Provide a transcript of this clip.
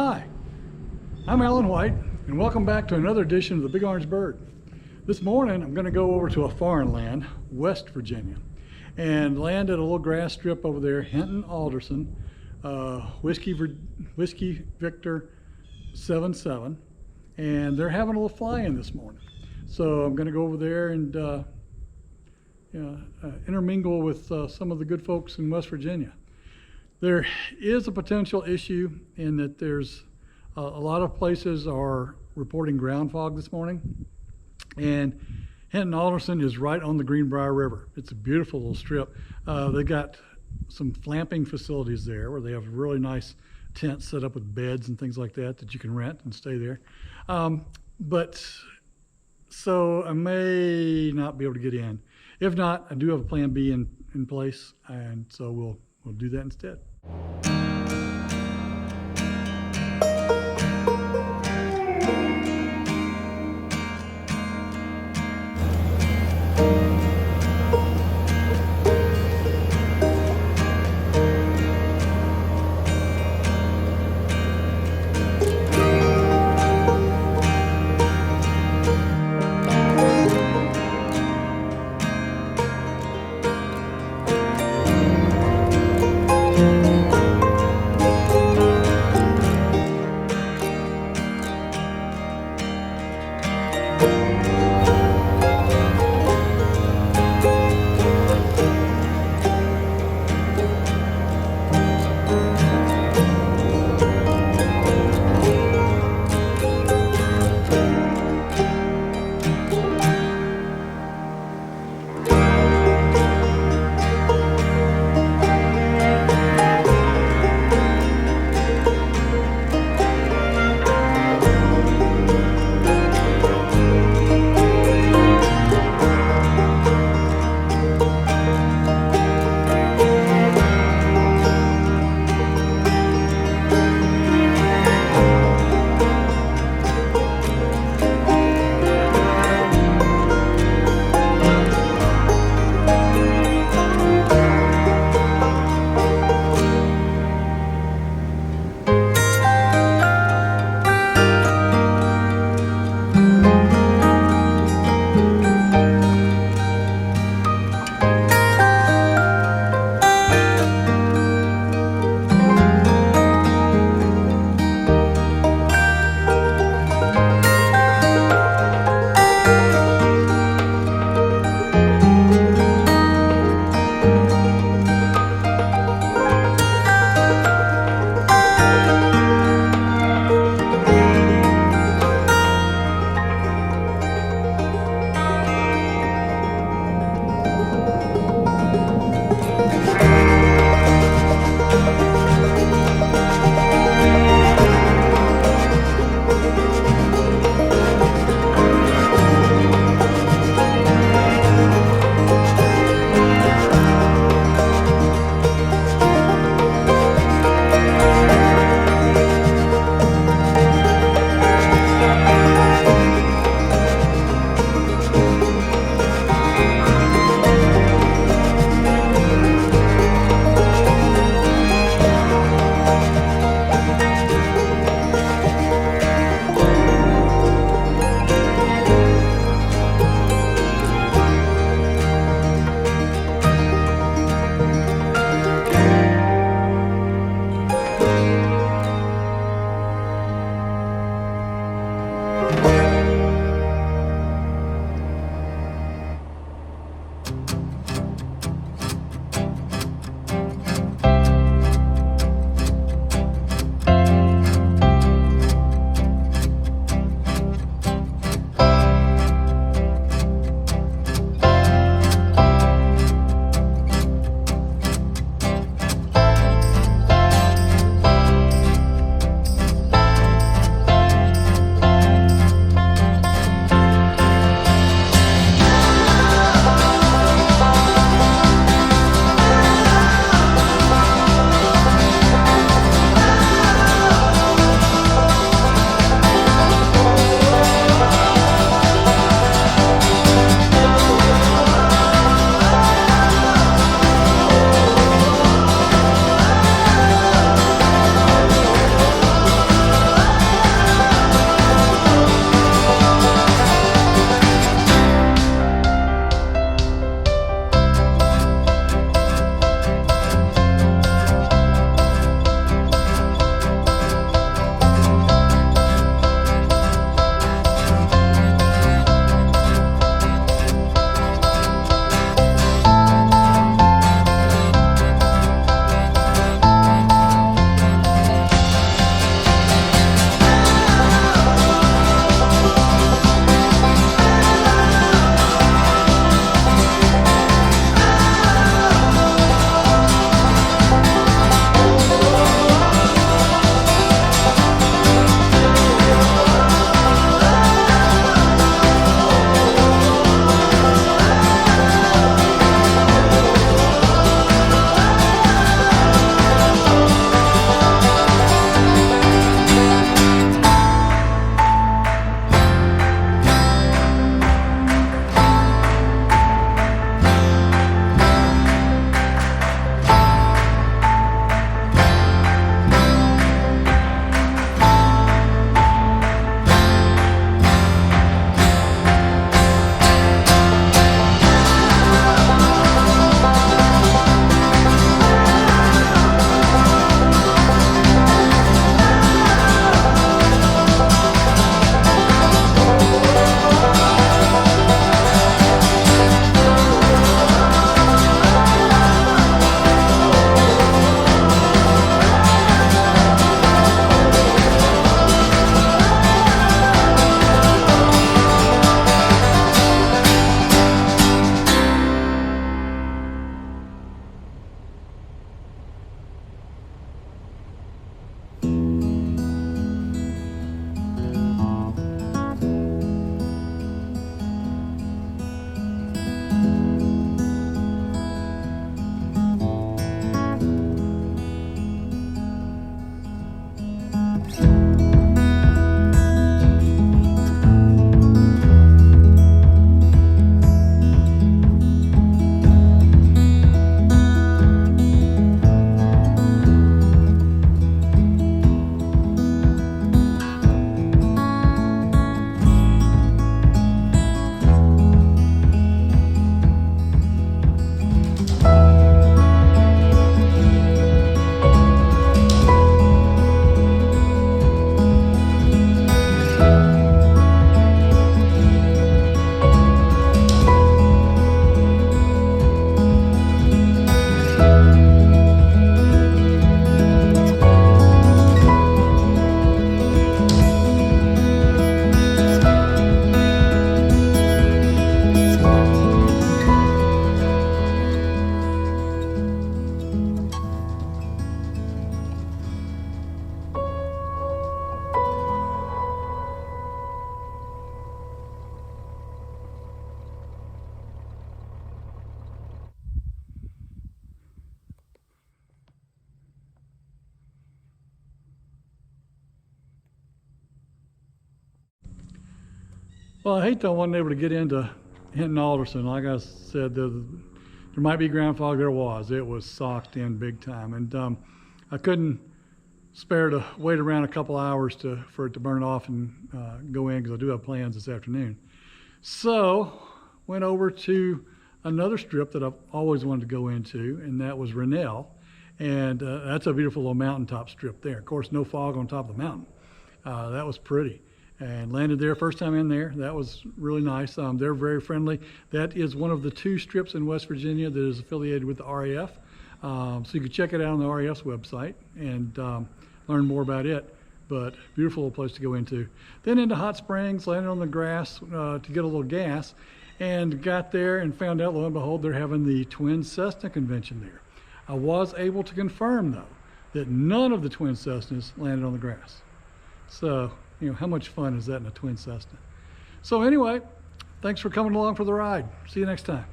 Hi, I'm Alan White, and welcome back to another edition of the Big Orange Bird. This morning, I'm going to go over to a foreign land, West Virginia, and land at a little grass strip over there, Hinton Alderson, Whiskey Victor 77, and they're having a little fly-in this morning. So I'm going to go over there and intermingle with some of the good folks in West Virginia. There is a potential issue in that there's a lot of places are reporting ground fog this morning, and Hinton Alderson is right on the Greenbrier River. It's a beautiful little strip. They got some glamping facilities there where they have really nice tents set up with beds and things like that you can rent and stay there. So I may not be able to get in. If not, I do have a plan B in place, and so we'll do that instead. Well, I hate that I wasn't able to get into Hinton Alderson. Like I said, there might be ground fog. There was. It was socked in big time. And I couldn't spare to wait around a couple hours for it to burn off and go in, because I do have plans this afternoon. So went over to another strip that I've always wanted to go into, and that was Rennell. And that's a beautiful little mountaintop strip there. Of course, no fog on top of the mountain. That was pretty. And landed there first time in there. That was really nice. They're very friendly. That is one of the 2 strips in West Virginia that is affiliated with the RAF. So you can check it out on the RAF's website and learn more about it. But beautiful little place to go into. Then into Hot Springs, landed on the grass to get a little gas, and got there and found out, lo and behold, they're having the Twin Cessna convention there. I was able to confirm, though, that none of the Twin Cessnas landed on the grass. So, how much fun is that in a Twin Cessna? So anyway, thanks for coming along for the ride. See you next time.